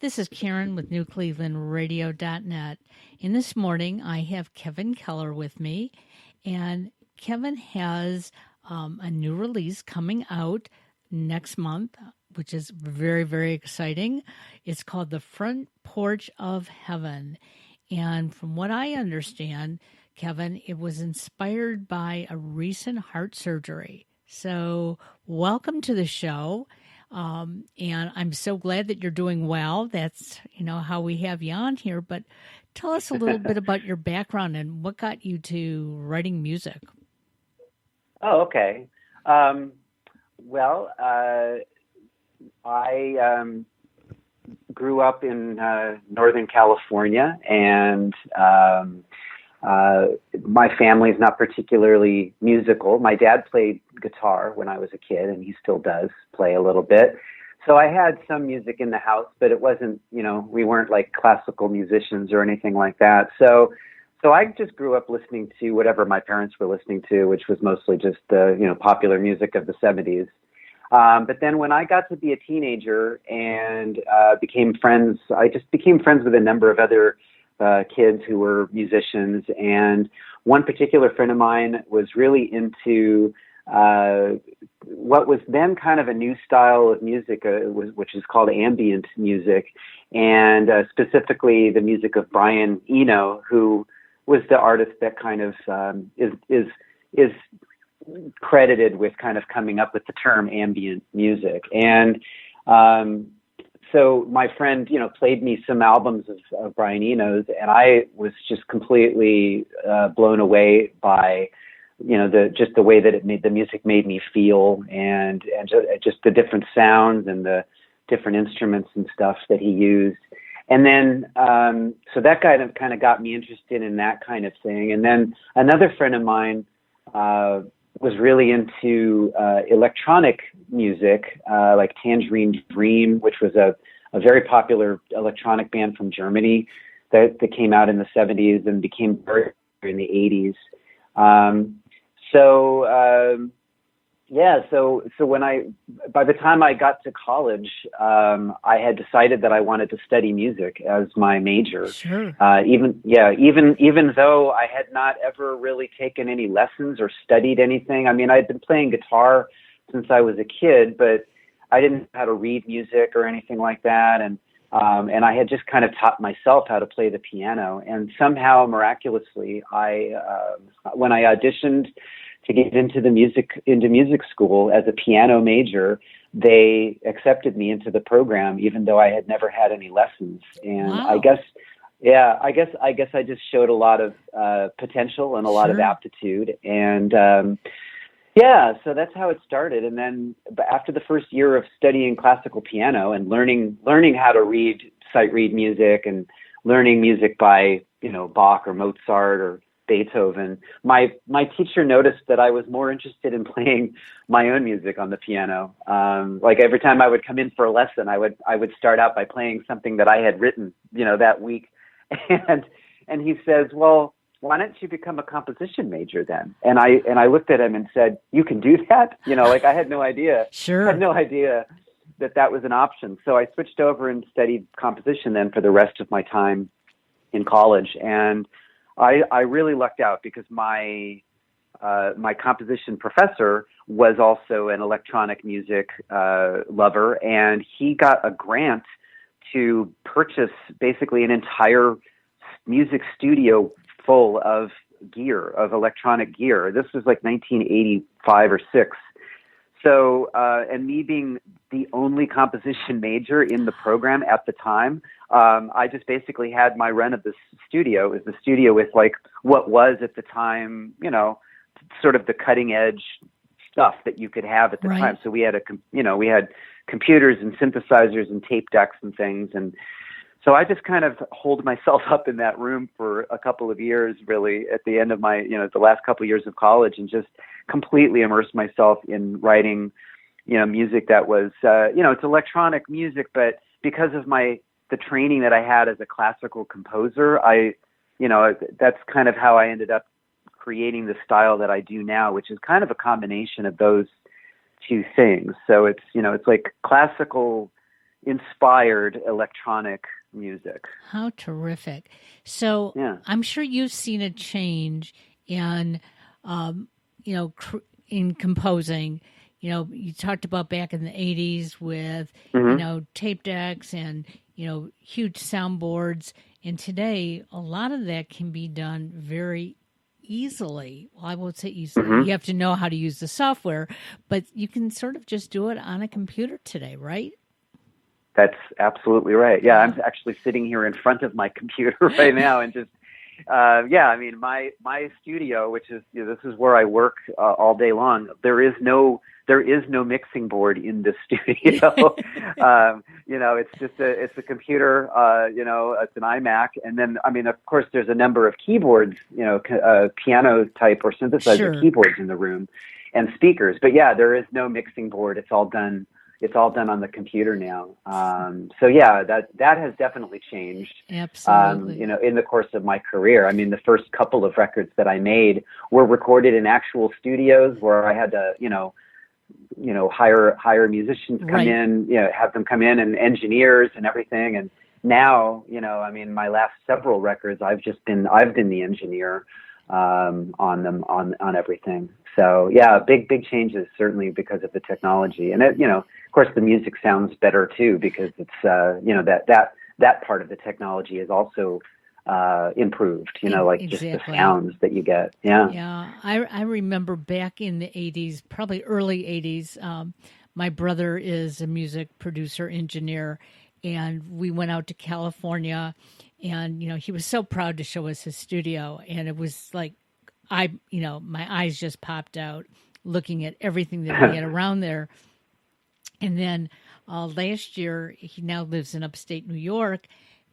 This is Karen with NewClevelandRadio.net. And this morning I have Kevin Keller with me. And Kevin has a new release coming out next month, which is very, very exciting. It's called The Front Porch of Heaven. And from what I understand, Kevin, it was inspired by a recent heart surgery. So welcome to the show. And I'm so glad that you're doing well. That's, how we have you on here. But tell us a little bit about your background and what got you to writing music. Oh, okay. Well, I grew up in Northern California, and my family is not particularly musical. My dad played guitar when I was a kid, and he still does play a little bit. So I had some music in the house, but it wasn't, we weren't like classical musicians or anything like that. So I just grew up listening to whatever my parents were listening to, which was mostly just the, popular music of the 70s. But then when I got to be a teenager and became friends, I just became friends with a number of other kids who were musicians. And one particular friend of mine was really into what was then kind of a new style of music, which is called ambient music, and specifically the music of Brian Eno, who was the artist that kind of is credited with kind of coming up with the term ambient music. And so my friend, played me some albums of Brian Eno's, and I was just completely blown away by, the way that the music made me feel, and just the different sounds and the different instruments and stuff that he used. And then, so that kind of got me interested in that kind of thing. And then another friend of mine was really into electronic music, like Tangerine Dream, which was a very popular electronic band from Germany that came out in the 70s and became very popular in the 80s. So by the time I got to college, I had decided that I wanted to study music as my major. Sure. Even though I had not ever really taken any lessons or studied anything. I mean, I'd been playing guitar since I was a kid, but I didn't know how to read music or anything like that. And I had just kind of taught myself how to play the piano. And somehow, miraculously, when I auditioned to get into music school as a piano major, they accepted me into the program, even though I had never had any lessons. And wow. I guess I just showed a lot of potential and a lot of aptitude. And so that's how it started. And then after the first year of studying classical piano and learning how to sight read music and learning music by, Bach or Mozart or Beethoven, my teacher noticed that I was more interested in playing my own music on the piano. Like every time I would come in for a lesson, I would start out by playing something that I had written, that week. And he says, "Well, why don't you become a composition major then?" And I looked at him and said, "You can do that?" I had no idea. Sure. I had no idea that was an option. So I switched over and studied composition then for the rest of my time in college. And I really lucked out because my composition professor was also an electronic music lover, and he got a grant to purchase basically an entire music studio full of electronic gear. This was like 1985 or 6. So, and me being the only composition major in the program at the time, I just basically had my run of this studio. It was the studio with like what was at the time, sort of the cutting edge stuff that you could have at the time. So we had we had computers and synthesizers and tape decks and things. And so I just kind of holed myself up in that room for a couple of years, really, at the end of my, the last couple of years of college, and just completely immersed myself in writing, music that was, it's electronic music, but because of the training that I had as a classical composer, that's kind of how I ended up creating the style that I do now, which is kind of a combination of those two things. So it's, it's like classical inspired electronic music. How terrific. So Yeah. I'm sure you've seen a change in, you know, in composing. You know, you talked about back in the 80s with, you Mm-hmm. know, tape decks and, you know, huge soundboards. And today, a lot of that can be done very easily. Well, I won't say easily. Mm-hmm. You have to know how to use the software, but you can sort of just do it on a computer today, right? That's absolutely right. Yeah, I'm actually sitting here in front of my computer right now, and just yeah. I mean, my studio, which is, you know, this is where I work all day long. There is no mixing board in the studio. You know, it's a computer. You know, it's an iMac, and then, I mean, of course, there's a number of keyboards. You know, piano type or synthesizer keyboards in the room, and speakers. But yeah, there is no mixing board. It's all done on the computer now. So yeah, that has definitely changed. Absolutely. You know, in the course of my career. I mean, the first couple of records that I made were recorded in actual studios where I had to, hire musicians come in, have them come in, and engineers and everything. And now, I mean, my last several records, I've been the engineer on them, on everything. So yeah, big changes, certainly because of the technology. And of course the music sounds better too, because it's that part of the technology is also improved, like exactly. Just the sounds that you get. Yeah. I remember back in the 80s, probably early 80s, my brother is a music producer engineer, and we went out to California, and he was so proud to show us his studio, and it was like my eyes just popped out looking at everything that he had around there. And then last year, he now lives in upstate New York,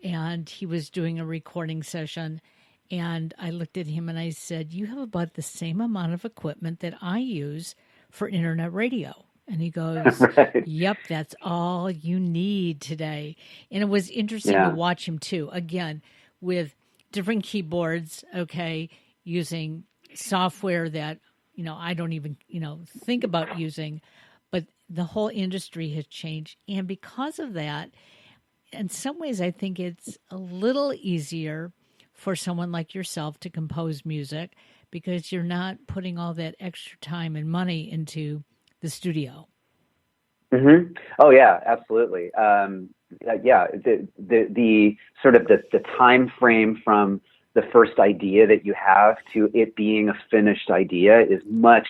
and he was doing a recording session. And I looked at him and I said, "You have about the same amount of equipment that I use for internet radio." And he goes, Right. "Yep, that's all you need today." And it was interesting to watch him too. Again, with different keyboards, okay, using software that, I don't even, think about using, but the whole industry has changed. And because of that, in some ways, I think it's a little easier for someone like yourself to compose music because you're not putting all that extra time and money into the studio. Mm-hmm. Oh yeah, absolutely. Yeah, the sort of the time frame from the first idea that you have to it being a finished idea is much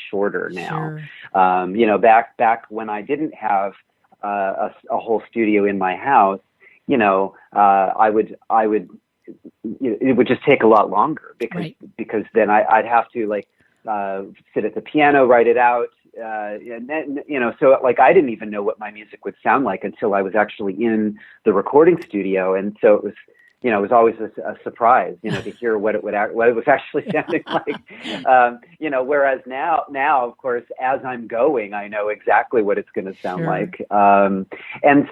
shorter now. Sure. Back when I didn't have a whole studio in my house, I would it would just take a lot longer because then I'd have to sit at the piano, write it out, and then so I didn't even know what my music would sound like until I was actually in the recording studio, and so it was always a surprise to hear what it was actually sounding like. Whereas now of course, as I'm going, I know exactly what it's going to sound like, and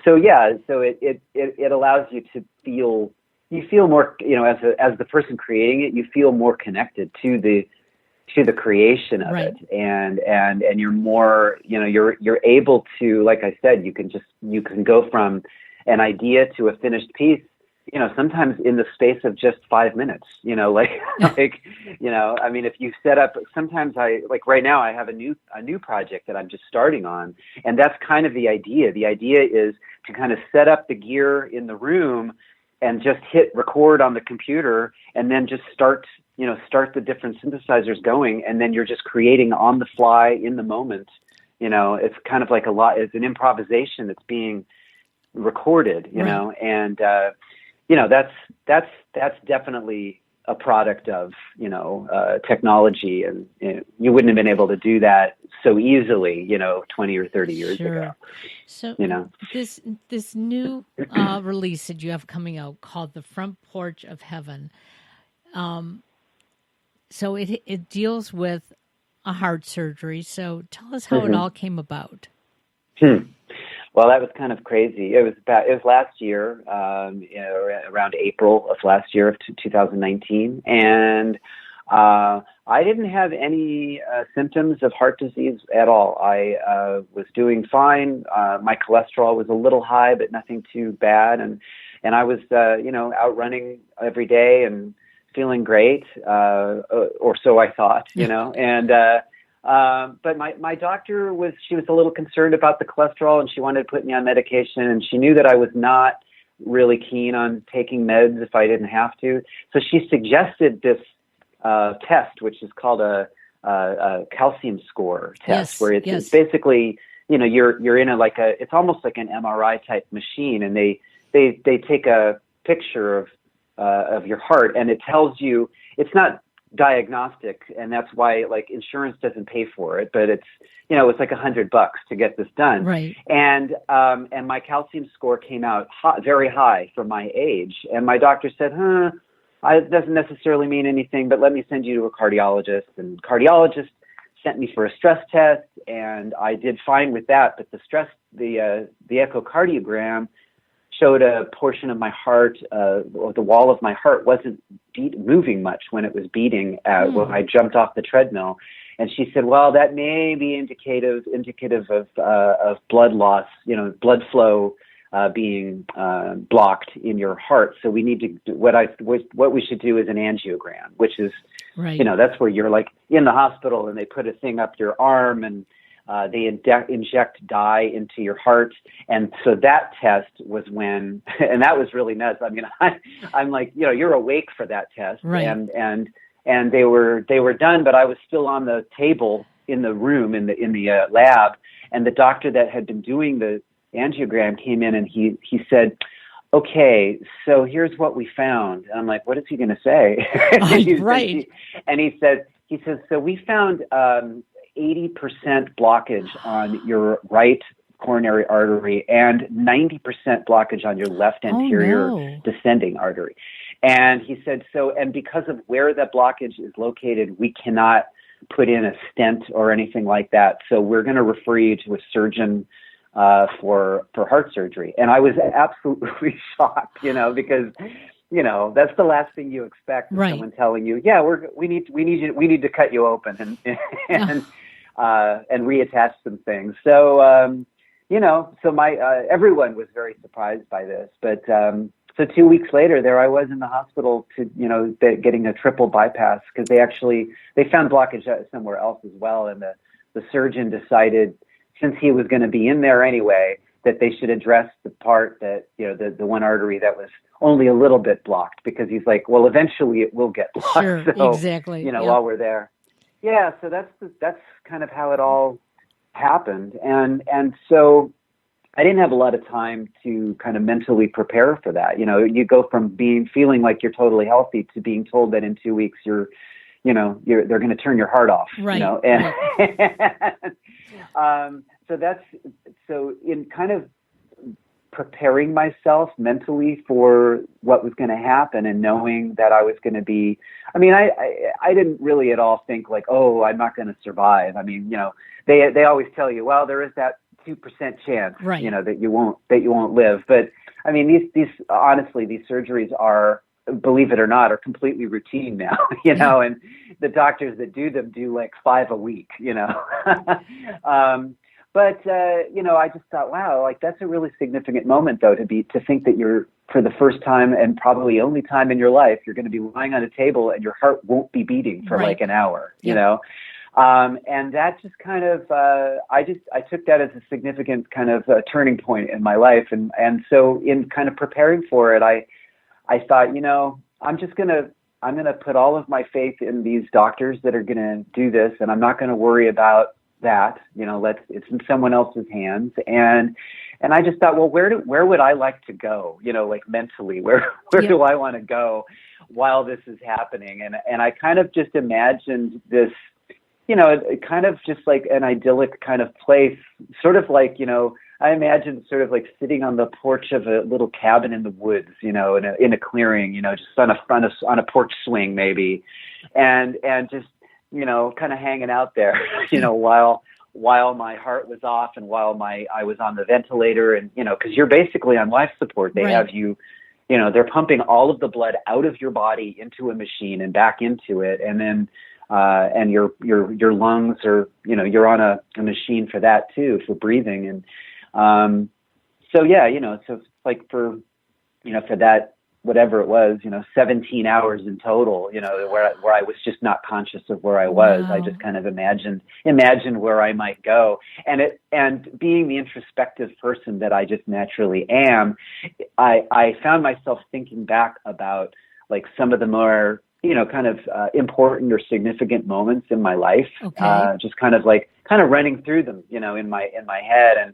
so it allows you to feel. You feel more, as the person creating it, you feel more connected to the creation of it, and you're more, you're able to, like I said, you can go from an idea to a finished piece, sometimes in the space of just 5 minutes, I mean, if you set up, sometimes right now I have a new project that I'm just starting on, and that's kind of the idea. The idea is to kind of set up the gear in the room and just hit record on the computer, and then just start the different synthesizers going, and then you're just creating on the fly in the moment. It's kind of like it's an improvisation that's being recorded, and that's definitely a product of technology, and you wouldn't have been able to do that so easily 20 or 30 years ago. So this new release that you have coming out called the Front Porch of Heaven, so it deals with a heart surgery. So tell us how it all came about. Well, that was kind of crazy. It was last year, around April of last year of 2019, and I didn't have any symptoms of heart disease at all. I was doing fine. My cholesterol was a little high, but nothing too bad. And I was, out running every day and feeling great, or so I thought, And but my doctor she was a little concerned about the cholesterol, and she wanted to put me on medication, and she knew that I was not really keen on taking meds if I didn't have to. So she suggested this test, which is called a calcium score test, where it's basically, you're in it's almost like an MRI type machine, and they take a picture of your heart, and it tells you, it's not diagnostic, and that's why insurance doesn't pay for it, but it's like $100 to get this done. Right. And my calcium score came out very high for my age, and my doctor said, it doesn't necessarily mean anything, but let me send you to a cardiologist. And cardiologist sent me for a stress test, and I did fine with that. But the echocardiogram showed a portion of my heart, or the wall of my heart wasn't moving much when it was beating when I jumped off the treadmill. And she said, well, that may be indicative of blood loss, blood flow being blocked in your heart. So we need to, what we should do is an angiogram, which is, right. That's where you're in the hospital, and they put a thing up your arm, and they inject dye into your heart. And so that test was when, and that was really nuts. I mean, I'm like, you're awake for that test. Right. And they were done, but I was still on the table in the room, in the lab. And the doctor that had been doing the angiogram came in, and he said, okay, so here's what we found. And I'm like, what is he going to say? Right. And he says, so we found 80% blockage on your right coronary artery and 90% blockage on your left anterior descending artery. And he said, and because of where that blockage is located, we cannot put in a stent or anything like that. So we're going to refer you to a surgeon for heart surgery. And I was absolutely shocked, because, that's the last thing you expect, is someone telling you, we need to cut you open and reattach some things. So, so everyone was very surprised by this, but, so 2 weeks later, there I was in the hospital getting a triple bypass, because they found blockage somewhere else as well. And the surgeon decided, since he was going to be in there anyway, that they should address the part that, the one artery that was only a little bit blocked, because he's like, well, eventually it will get blocked. Sure, so, exactly. While we're there. Yeah, so that's kind of how it all happened. And so I didn't have a lot of time to kind of mentally prepare for that. You go from feeling like you're totally healthy to being told that in 2 weeks they're going to turn your heart off. Right. And so in kind of preparing myself mentally for what was going to happen, and knowing that I was going to be, I didn't really at all think like, oh, I'm not going to survive. I mean, they always tell you, well, there is that 2% chance, right, that you won't live. But I mean, these honestly, these surgeries are, believe it or not, are completely routine now, and the doctors that do them do like 5 a week, But, I just thought, wow, like that's a really significant moment, though, to think that you're, for the first time and probably only time in your life, you're going to be lying on a table and your heart won't be beating for like an hour, and that just kind of, I took that as a significant kind of turning point in my life. And so in kind of preparing for it, I thought, I'm going to put all of my faith in these doctors that are going to do this, and I'm not going to worry about that, it's in someone else's hands. And I just thought, well, where would I like to go? Like mentally, where do I want to go while this is happening? And I kind of just imagined this, kind of just like an idyllic kind of place, sort of like, I imagined sort of like sitting on the porch of a little cabin in the woods, in a clearing, just on a porch swing maybe, and just, kind of hanging out there, while my heart was off and while I was on the ventilator, and, because you're basically on life support. They have you, they're pumping all of the blood out of your body into a machine and back into it. And then, and your lungs are, you're on a machine for that too, for breathing. And, so yeah, so it's like for that, whatever it was, 17 hours in total, where I was just not conscious of where I was. Wow. I just kind of imagined where I might go. And being the introspective person that I just naturally am, I found myself thinking back about like some of the more, kind of important or significant moments in my life. Okay. Just kind of running through them, in my head.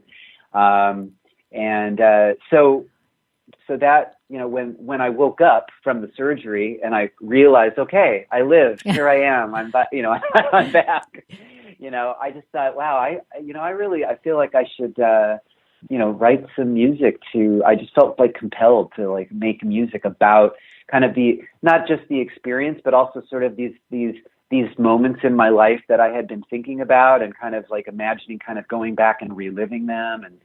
So that, when I woke up from the surgery and I realized, okay, I lived, here I am, I'm back, I'm back, I just thought, wow, I feel like I should, write some music I just felt like compelled to like make music about kind of not just the experience, but also sort of these moments in my life that I had been thinking about and kind of like imagining kind of going back and reliving them. And,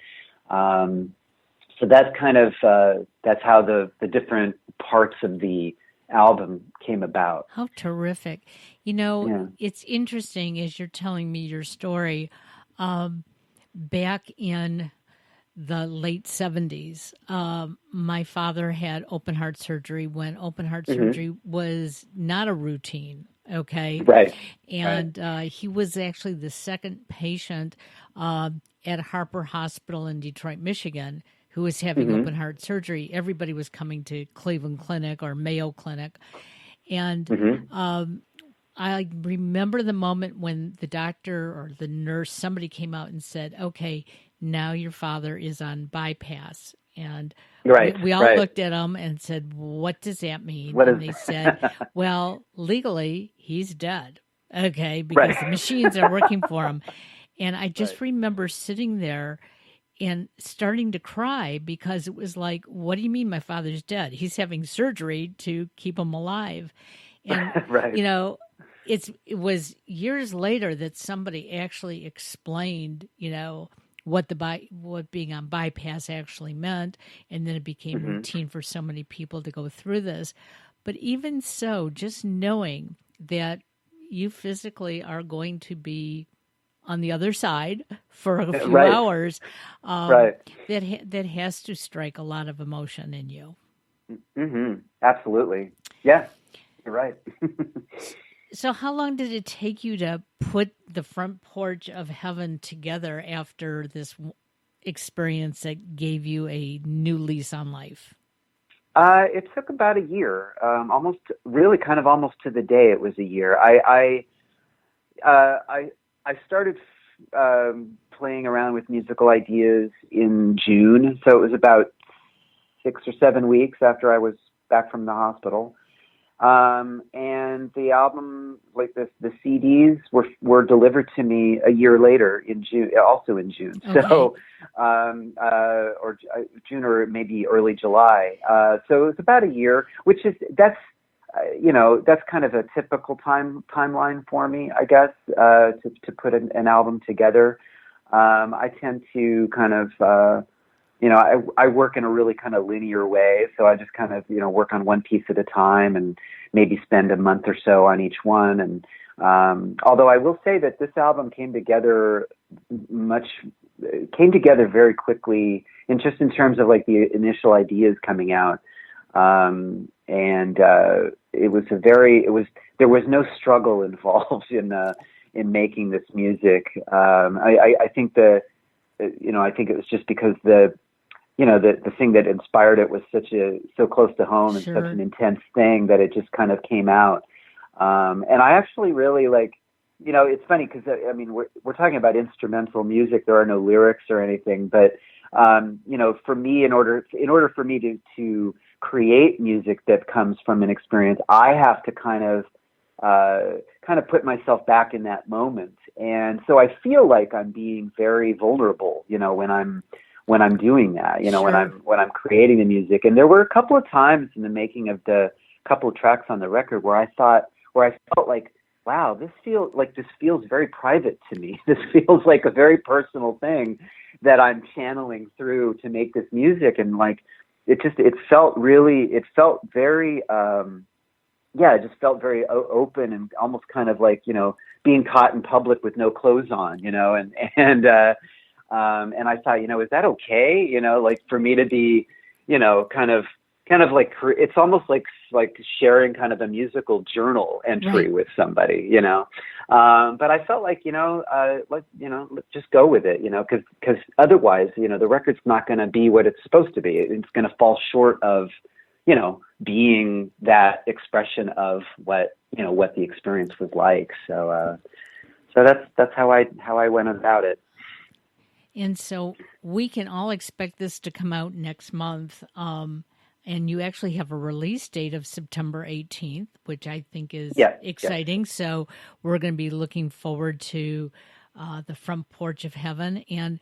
so that's kind of, that's how the different parts of the album came about. How terrific. It's interesting as you're telling me your story, back in the late 70s, my father had open heart surgery when open heart surgery was not a routine. Okay. Right. And he was actually the second patient at Harper Hospital in Detroit, Michigan, who was having open heart surgery. Everybody was coming to Cleveland Clinic or Mayo Clinic. And I remember the moment when the doctor or the nurse, somebody came out and said, okay, now your father is on bypass. And we all looked at him and said, what does that mean? And they said, well, legally, he's dead. Okay, because the machines are working for him. And I just remember sitting there and starting to cry because it was like, what do you mean my father's dead? He's having surgery to keep him alive. And, it was years later that somebody actually explained, what being on bypass actually meant. And then it became routine for so many people to go through this. But even so, just knowing that you physically are going to be on the other side for a few hours, that has to strike a lot of emotion in you. Absolutely. Yeah, you're right. So how long did it take you to put the Front Porch of Heaven together after this experience that gave you a new lease on life? It took about a year, almost to the day. It was a year. I started playing around with musical ideas in June, so it was about 6 or 7 weeks after I was back from the hospital. And the album, like the CDs, were delivered to me a year later in June, also in June. Okay. So, or June or maybe early July. So it was about a year, that's kind of a typical timeline for me, I guess, to put an album together. I tend to kind of, I work in a really kind of linear way. So I just kind of, work on one piece at a time and maybe spend a month or so on each one. And although I will say that this album came together very quickly, in terms of like the initial ideas coming out. There was no struggle involved in making this music. I think I think it was just because the thing that inspired it was so close to home and such an intense thing that it just kind of came out. And I actually really it's funny because we're talking about instrumental music. There are no lyrics or anything, but for me, in order for me to create music that comes from an experience, I have to kind of put myself back in that moment. And so I feel like I'm being very vulnerable, when I'm doing that, when I'm creating the music. And there were a couple of times in the making of the couple of tracks on the record where I felt like, wow, this feels very private to me. This feels like a very personal thing that I'm channeling through to make this music. And it felt really, it felt very, yeah, it just felt very open and almost kind of like, being caught in public with no clothes on, and I thought, is that okay? Like for me to be, kind of like, it's almost like sharing kind of a musical journal entry Right. with somebody, but I felt like, let's just go with it, cause otherwise, the record's not going to be what it's supposed to be. It's going to fall short of, being that expression of what the experience was like. So that's how I went about it. And so we can all expect this to come out next month. And you actually have a release date of September 18th, which I think is exciting. Yeah. So we're going to be looking forward to the Front Porch of Heaven. And,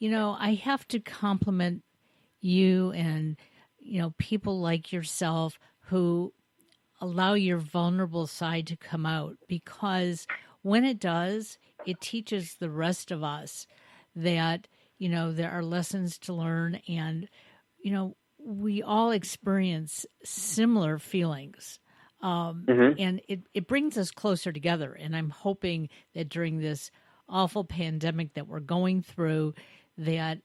I have to compliment you and, people like yourself who allow your vulnerable side to come out, because when it does, it teaches the rest of us that, there are lessons to learn, and, we all experience similar feelings. And it brings us closer together. And I'm hoping that during this awful pandemic that we're going through, that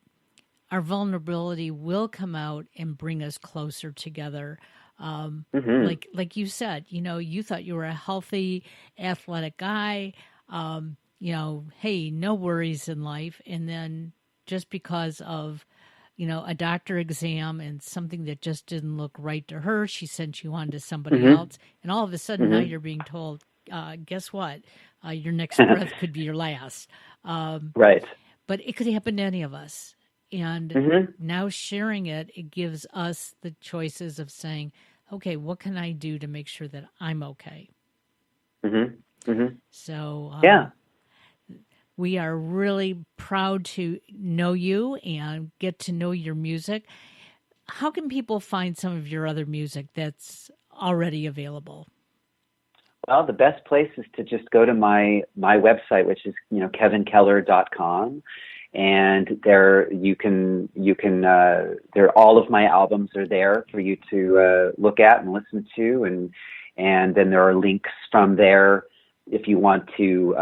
our vulnerability will come out and bring us closer together. Like you said, you thought you were a healthy, athletic guy. Hey, no worries in life. And then just because of, a doctor exam and something that just didn't look right to her, she sent you on to somebody else. And all of a sudden now you're being told, guess what? Your next breath could be your last. Right. But it could happen to any of us. And now sharing it, it gives us the choices of saying, okay, what can I do to make sure that I'm okay? So we are really proud to know you and get to know your music. How can people find some of your other music that's already available? Well, the best place is to just go to my website, which is, kevinkeller.com. And there you can there, all of my albums are there for you to look at and listen to. And then there are links from there if you want to,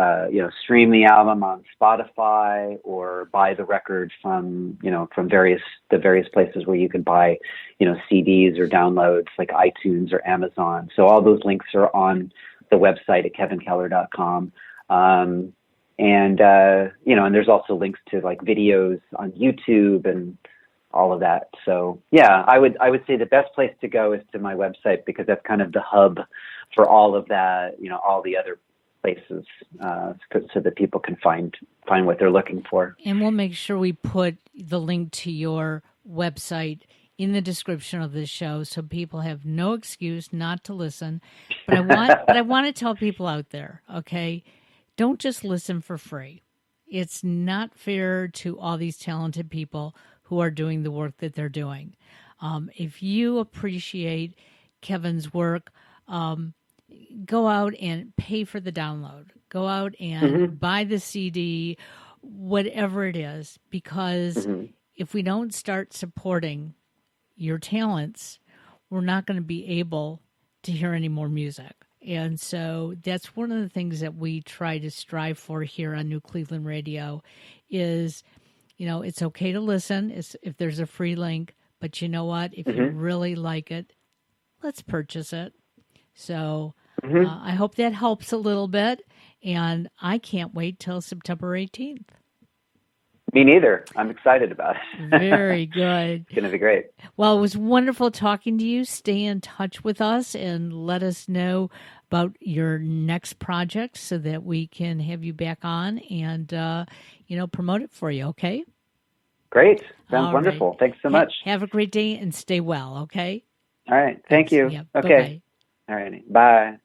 stream the album on Spotify or buy the record from the various places where you can buy, CDs or downloads like iTunes or Amazon. So all those links are on the website at kevinkeller.com. And there's also links to like videos on YouTube and all of that. So yeah, I would say the best place to go is to my website, because that's kind of the hub for all of that, all the other places, so that people can find what they're looking for. And we'll make sure we put the link to your website in the description of this show, so people have no excuse not to listen. But I want to tell people out there, okay, don't just listen for free. It's not fair to all these talented people who are doing the work that they're doing. If you appreciate Kevin's work, go out and pay for the download. Go out and buy the CD, whatever it is, because if we don't start supporting your talents, we're not going to be able to hear any more music. And so that's one of the things that we try to strive for here on New Cleveland Radio is, it's okay to listen if there's a free link, but you know what? If you really like it, let's purchase it. So I hope that helps a little bit, and I can't wait till September 18th. Me neither. I'm excited about it. Very good. It's going to be great. Well, it was wonderful talking to you. Stay in touch with us and let us know about your next project so that we can have you back on and, promote it for you, okay? Great. Sounds wonderful. Right. Thanks so much. Have a great day and stay well, okay? All right. Thank you. Yeah, okay. bye-bye. All right. Bye.